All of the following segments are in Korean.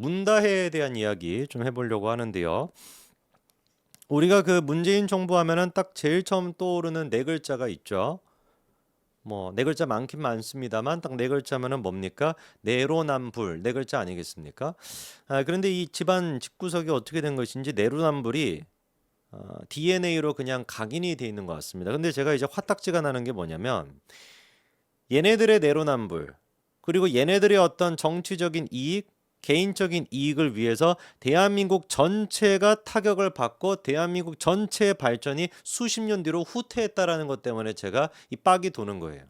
문다해에 대한 이야기 좀 해보려고 하는데요. 우리가 그 문재인 정부 하면은 딱 제일 처음 떠오르는 네 글자가 있죠. 뭐 네 글자 많긴 많습니다만 딱 네 글자면은 뭡니까? 내로남불 네 글자 아니겠습니까? 그런데 이 집안 집구석이 어떻게 된 것인지 내로남불이 DNA로 그냥 각인이 돼 있는 것 같습니다. 근데 제가 이제 화딱지가 나는 게 뭐냐면 얘네들의 내로남불 그리고 얘네들의 어떤 정치적인 이익, 개인적인 이익을 위해서 대한민국 전체가 타격을 받고 대한민국 전체의 발전이 수십 년 뒤로 후퇴했다라는 것 때문에 제가 이 빡이 도는 거예요.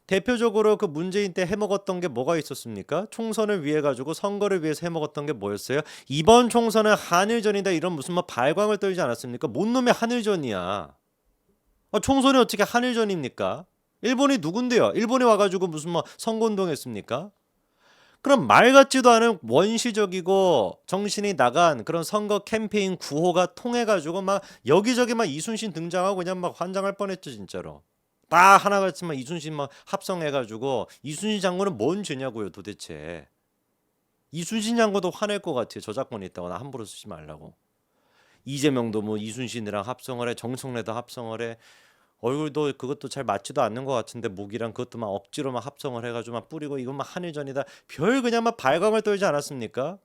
대표적으로 그 문재인 때 해먹었던 게 뭐가 있었습니까? 총선을 위해 가지고 선거를 위해서 해먹었던 게 뭐였어요? 이번 총선은 한일전이다 이런 무슨 뭐 발광을 떨지 않았습니까? 뭔 놈의 한일전이야. 총선이 어떻게 한일전입니까? 일본이 누군데요? 일본이 와가지고 무슨 뭐 선거운동 했습니까? 그럼 말 같지도 않은 원시적이고 정신이 나간 그런 선거 캠페인 구호가 통해가지고 막 여기저기 막 이순신 등장하고 그냥 막 환장할 뻔했죠 진짜로. 다 하나같이 막 이순신 막 합성해가지고 이순신 장군은 뭔 죄냐고요 도대체. 이순신 장군도 화낼 것 같아요. 저작권이 있다거나 함부로 쓰지 말라고. 이재명도 뭐 이순신이랑 합성을 해, 정청래도 합성을 해. 얼굴도 그것도 잘 맞지도 않는 것 같은데 목이랑 그것도 막 억지로 막 합성을 해가지고 막 뿌리고 이건 막 한일전이다 별 그냥 막 발광을 떨지 않았습니까?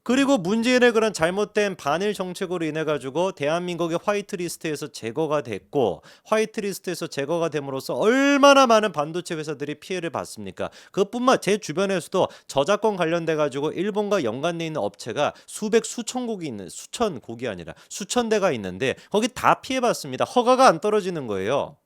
그리고 문재인의 그런 잘못된 반일 정책으로 인해 가지고 대한민국의 화이트리스트에서 제거가 됐고 화이트리스트에서 제거가 됨으로써 얼마나 많은 반도체 회사들이 피해를 봤습니까? 그것뿐만 제 주변에서도 저작권 관련돼 가지고 일본과 연관돼 있는 업체가 수백 수천 곡이 있는 수천 곡이 아니라 수천 대가 있는데 거기 다 피해 봤습니다. 허가가 안 떨어지는 거예요.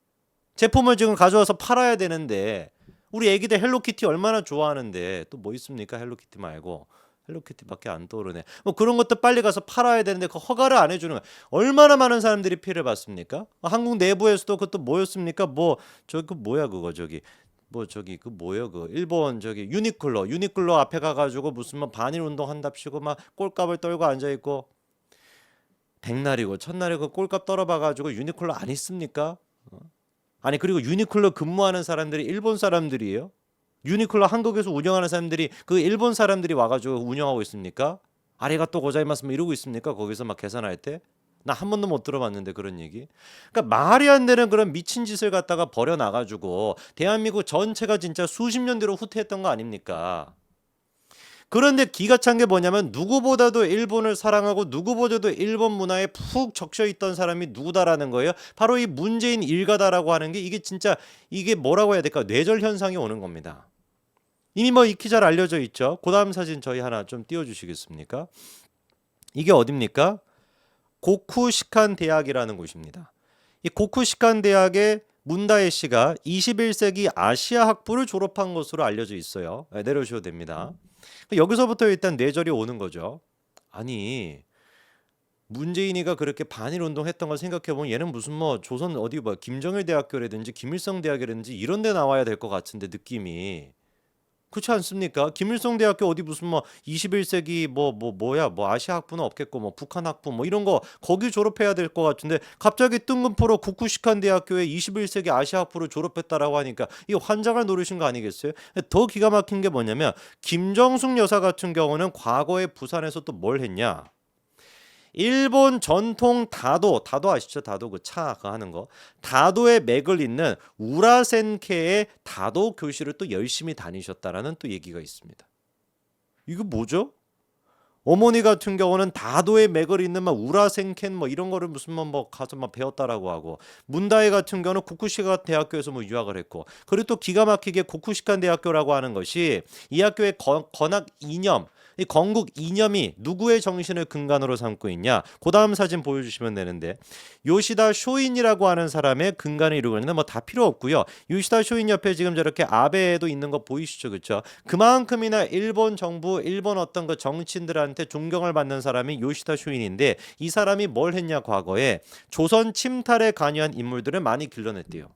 제품을 지금 가져와서 팔아야 되는데 우리 애기들 헬로키티 얼마나 좋아하는데 또 뭐 있습니까? 헬로키티 말고 헬로키티밖에 안 떠오르네. 뭐 그런 것도 빨리 가서 팔아야 되는데 그 허가를 안 해주는 거야. 얼마나 많은 사람들이 피해를 봤습니까? 한국 내부에서도 그것도 뭐였습니까? 뭐 저기 그 뭐야 그거 저기 뭐 저기 그 뭐야 그 일본 저기 유니클로 앞에 가가지고 무슨 뭐 반일 운동 한답시고 막 꼴값을 떨고 앉아 있고 백날이고 첫날이고 꼴값 떨어봐가지고 유니클로 안 있습니까? 아니 그리고 유니클로 근무하는 사람들이 일본 사람들이에요? 유니클로 한국에서 운영하는 사람들이 그 일본 사람들이 와가지고 운영하고 있습니까? 아리가또 고자이마스 뭐 이러고 있습니까? 거기서 막 계산할 때? 나 한 번도 못 들어봤는데 그런 얘기. 그러니까 말이 안 되는 그런 미친 짓을 갖다가 벌여나가지고 대한민국 전체가 진짜 수십 년 뒤로 후퇴했던 거 아닙니까? 그런데 기가 찬 게 뭐냐면 누구보다도 일본을 사랑하고 누구보다도 일본 문화에 푹 적셔 있던 사람이 누구다라는 거예요. 바로 이 문재인 일가다라고 하는 게 이게 진짜 이게 뭐라고 해야 될까? 뇌절 현상이 오는 겁니다. 이미 뭐 익히 잘 알려져 있죠. 그다음 사진 저희 하나 좀 띄워주시겠습니까? 이게 어딥니까? 고쿠시칸 대학이라는 곳입니다. 이 고쿠시칸 대학의 문다혜 씨가 21세기 아시아 학부를 졸업한 것으로 알려져 있어요. 내려오셔도 됩니다. 여기서부터 일단 뇌절이 오는 거죠. 아니 문재인이가 그렇게 반일 운동했던 걸 생각해 보면 얘는 무슨 뭐 조선 어디 뭐 김정일 대학교라든지 김일성 대학이라든지 이런 데 나와야 될 것 같은데 느낌이 그렇지 않습니까? 김일성 대학교 어디 무슨 뭐 21세기 뭐야 뭐 아시아 학부는 없겠고 뭐 북한 학부 뭐 이런 거 거기 졸업해야 될 것 같은데 갑자기 뜬금포로 구쿠시칸 대학교에 21세기 아시아 학부를 졸업했다라고 하니까 이 환장을 노리신 거 아니겠어요? 더 기가 막힌 게 뭐냐면 김정숙 여사 같은 경우는 과거에 부산에서 또 뭘 했냐? 일본 전통 다도 아시죠? 다도 그 차 그 하는 거. 다도의 맥을 잇는 우라센케의 다도 교실을 또 열심히 다니셨다라는 또 얘기가 있습니다. 이거 뭐죠? 어머니 같은 경우는 다도의 맥을 잇는 막 우라센켄 뭐 이런 거를 무슨 뭐 가서 막 배웠다라고 하고 문다혜 같은 경우는 고쿠시칸 대학교에서 뭐 유학을 했고 그리고 또 기가 막히게 고쿠시칸 대학교라고 하는 것이 이 학교의 건학 이념 이 건국 이념이 누구의 정신을 근간으로 삼고 있냐? 그 다음 사진 보여주시면 되는데 요시다 쇼인이라고 하는 사람의 근간을 이루고 있는데 뭐 다 필요 없고요. 요시다 쇼인 옆에 지금 저렇게 아베도 있는 거 보이시죠, 그렇죠? 그만큼이나 일본 정부, 일본 어떤 그 정치인들한테 존경을 받는 사람이 요시다 쇼인인데 이 사람이 뭘 했냐 과거에 조선 침탈에 관여한 인물들을 많이 길러냈대요.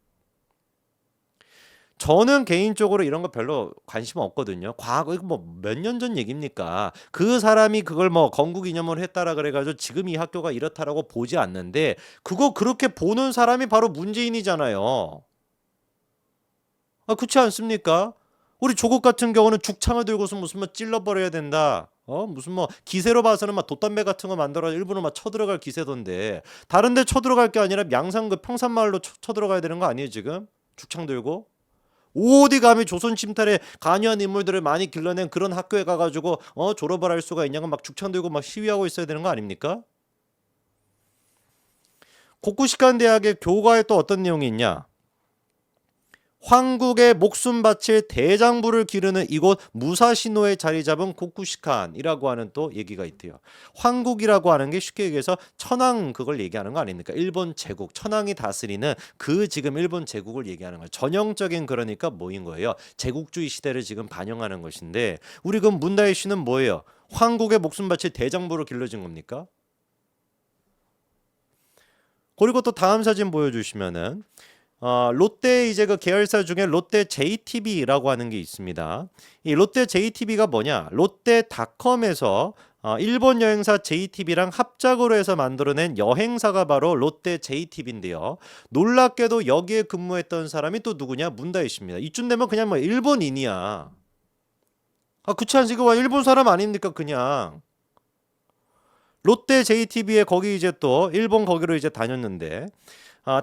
저는 개인적으로 이런 거 별로 관심 없거든요. 과거 이거 뭐 몇 년 전 얘기입니까? 그 사람이 그걸 뭐 건국 이념을 했다라 그래가지고 지금 이 학교가 이렇다라고 보지 않는데 그거 그렇게 보는 사람이 바로 문재인이잖아요. 그렇지 않습니까? 우리 조국 같은 경우는 죽창을 들고서 무슨 뭐 찔러버려야 된다. 무슨 뭐 기세로 봐서는 막 돛담배 같은 거 만들어 일부러 막 쳐들어갈 기세던데 다른데 쳐들어갈 게 아니라 양산 그 평산마을로 쳐들어가야 되는 거 아니에요 지금? 죽창 들고? 어디 감히 조선 침탈에 관여한 인물들을 많이 길러낸 그런 학교에 가가지고 졸업을 할 수가 있냐고 막 죽창 들고 막 시위하고 있어야 되는 거 아닙니까? 고쿠시칸 대학의 교과에 또 어떤 내용이 있냐? 황국의 목숨 바칠 대장부를 기르는 이곳 무사시노에 자리 잡은 고쿠시칸이라고 하는 또 얘기가 있대요. 황국이라고 하는 게 쉽게 얘기해서 천황 그걸 얘기하는 거 아닙니까? 일본 제국, 천황이 다스리는 그 지금 일본 제국을 얘기하는 거예요. 전형적인 그러니까 뭐인 거예요? 제국주의 시대를 지금 반영하는 것인데 우리 그 문다이 씨는 뭐예요? 황국의 목숨 바칠 대장부를 길러진 겁니까? 그리고 또 다음 사진 보여주시면은 롯데 이제 그 계열사 중에 롯데 JTB라고 하는 게 있습니다. 이 롯데 JTB가 뭐냐? 롯데닷컴에서 일본 여행사 JTB랑 합작으로 해서 만들어낸 여행사가 바로 롯데 JTB인데요. 놀랍게도 여기에 근무했던 사람이 또 누구냐? 문다이 씨입니다. 이쯤 되면 그냥 뭐 일본인이야. 그렇지 않습니까? 일본 사람 아닙니까? 그냥. 롯데 JTB에 거기 이제 또 일본 거기로 이제 다녔는데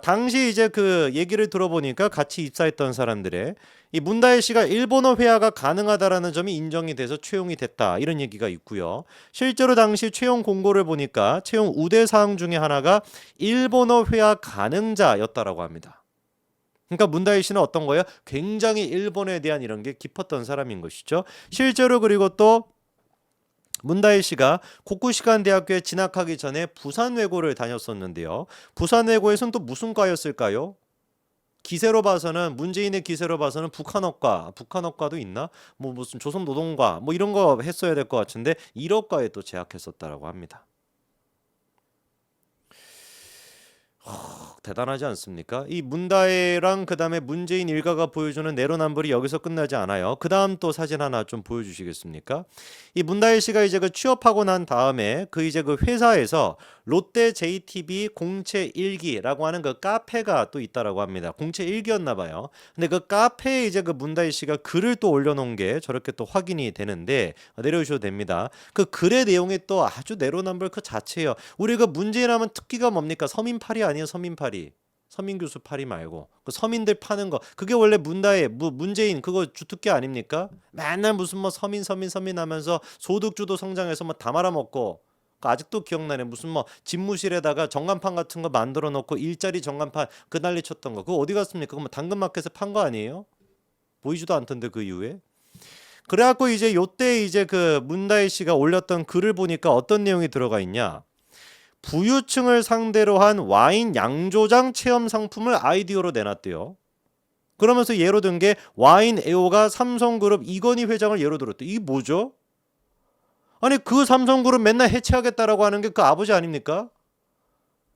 당시 이제 그 얘기를 들어보니까 같이 입사했던 사람들의 이 문다혜 씨가 일본어 회화가 가능하다라는 점이 인정이 돼서 채용이 됐다 이런 얘기가 있고요. 실제로 당시 채용 공고를 보니까 채용 우대 사항 중에 하나가 일본어 회화 가능자였다라고 합니다. 그러니까 문다혜 씨는 어떤 거예요? 굉장히 일본에 대한 이런 게 깊었던 사람인 것이죠. 실제로 그리고 또 문다혜 씨가 고쿠시칸 대학교에 진학하기 전에 부산외고를 다녔었는데요. 부산외고에서는 또 무슨 과였을까요? 기세로 봐서는 문재인의 기세로 봐서는 북한어과도 있나? 뭐 무슨 조선노동과 뭐 이런 거 했어야 될 것 같은데 일어과에 또 재학했었다라고 합니다. 대단하지 않습니까? 이 문다혜랑 그 다음에 문재인 일가가 보여주는 내로남불이 여기서 끝나지 않아요. 그 다음 또 사진 하나 좀 보여주시겠습니까? 이 문다혜 씨가 이제 그 취업하고 난 다음에 그 이제 그 회사에서 롯데 JTB 공채 일기라고 하는 그 카페가 또 있다라고 합니다. 공채 일기였나 봐요. 근데 그 카페에 이제 그 문다혜 씨가 글을 또 올려놓은 게 저렇게 또 확인이 되는데 내려오셔도 됩니다. 그 글의 내용이 또 아주 내로남불 그 자체예요. 우리 그 문재인 하면 특기가 뭡니까? 서민팔이 아니에요, 서민팔이. 서민 교수 파리 말고 그 서민들 파는 거 그게 원래 문다혜 문재인 그거 주특기 아닙니까? 맨날 무슨 뭐 서민 하면서 소득주도 성장해서 뭐 다 말아먹고 아직도 기억나네. 무슨 뭐 집무실에다가 전간판 같은 거 만들어 놓고 일자리 전간판 그 난리 쳤던 거 그거 어디 갔습니까? 그거 뭐 당근마켓에 판 거 아니에요? 보이지도 않던데 그 이후에. 그래갖고 이제 요때 이제 그 문다혜 씨가 올렸던 글을 보니까 어떤 내용이 들어가 있냐? 부유층을 상대로 한 와인 양조장 체험 상품을 아이디어로 내놨대요. 그러면서 예로 든 게 와인 애호가 삼성그룹 이건희 회장을 예로 들었대. 이게 뭐죠? 아니 그 삼성그룹 맨날 해체하겠다라고 하는 게 그 아버지 아닙니까?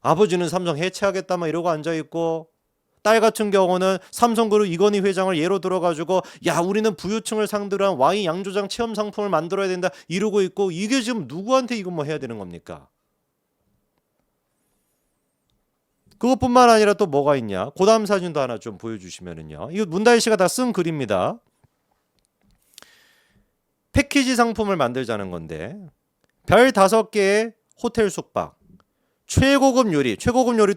아버지는 삼성 해체하겠다 막 이러고 앉아있고 딸 같은 경우는 삼성그룹 이건희 회장을 예로 들어가지고 야 우리는 부유층을 상대로 한 와인 양조장 체험 상품을 만들어야 된다 이러고 있고 이게 지금 누구한테 이거 뭐 해야 되는 겁니까? 그것뿐만 아니라 또 뭐가 있냐? 그 다음 사진도 하나 좀 보여주시면은요. 이거 문다혜 씨가 다 쓴 글입니다. 패키지 상품을 만들자는 건데 별 5개의 호텔 숙박 최고급 요리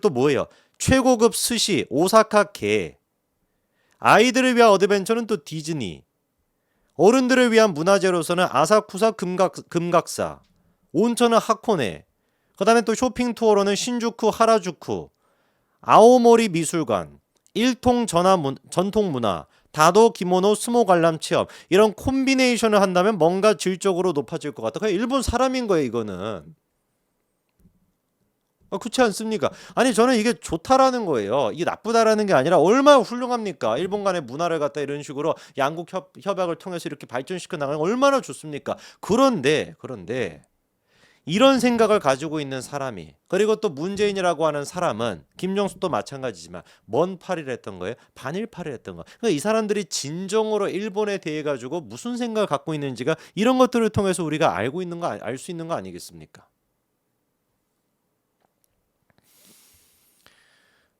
또 뭐예요? 최고급 스시 오사카 게 아이들을 위한 어드벤처는 또 디즈니 어른들을 위한 문화재로서는 아사쿠사 금각사 온천은 하코네 그 다음에 또 쇼핑 투어로는 신주쿠 하라주쿠 아오모리 미술관, 일통 전통 문화, 다도 기모노 스모 관람 체험 이런 콤비네이션을 한다면 뭔가 질적으로 높아질 것 같다. 그냥 일본 사람인 거예요 이거는. 그렇지 않습니까? 아니 저는 이게 좋다라는 거예요. 이게 나쁘다라는 게 아니라 얼마나 훌륭합니까? 일본 간의 문화를 갖다 이런 식으로 양국 협약을 통해서 이렇게 발전시켜 나가는 얼마나 좋습니까? 그런데 이런 생각을 가지고 있는 사람이 그리고 또 문재인이라고 하는 사람은 김정숙도 마찬가지지만 뭔 파리를 했던 거예요? 반일파를 했던 거. 그러니까 이 사람들이 진정으로 일본에 대해 가지고 무슨 생각을 갖고 있는지가 이런 것들을 통해서 우리가 알고 있는 거 알 수 있는 거 아니겠습니까?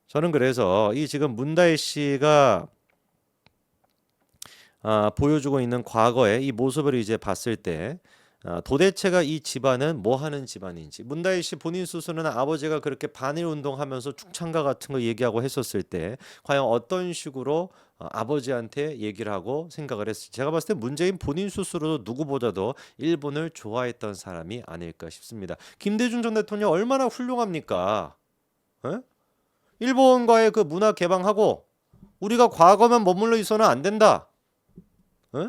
저는 그래서 이 지금 문다혜 씨가 보여주고 있는 과거의 이 모습을 이제 봤을 때 도대체가 이 집안은 뭐 하는 집안인지 문다희 씨 본인 스스로는 아버지가 그렇게 반일 운동하면서 축창가 같은 거 얘기하고 했었을 때 과연 어떤 식으로 아버지한테 얘기를 하고 생각을 했을지 제가 봤을 때 문재인 본인 스스로도 누구보다도 일본을 좋아했던 사람이 아닐까 싶습니다. 김대중 전 대통령 얼마나 훌륭합니까? 에? 일본과의 그 문화 개방하고 우리가 과거만 머물러 있어는 안 된다. 에?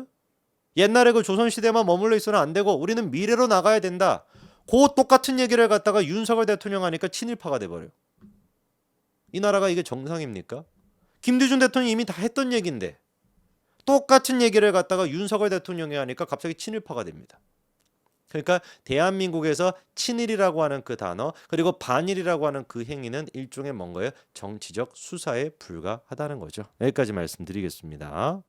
옛날에 그 조선시대만 머물러 있어는 안 되고 우리는 미래로 나가야 된다. 그 똑같은 얘기를 갖다가 윤석열 대통령 하니까 친일파가 돼버려요. 이 나라가 이게 정상입니까? 김대중 대통령이 이미 다 했던 얘기인데 똑같은 얘기를 갖다가 윤석열 대통령이 하니까 갑자기 친일파가 됩니다. 그러니까 대한민국에서 친일이라고 하는 그 단어 그리고 반일이라고 하는 그 행위는 일종의 뭔가요? 정치적 수사에 불과하다는 거죠. 여기까지 말씀드리겠습니다.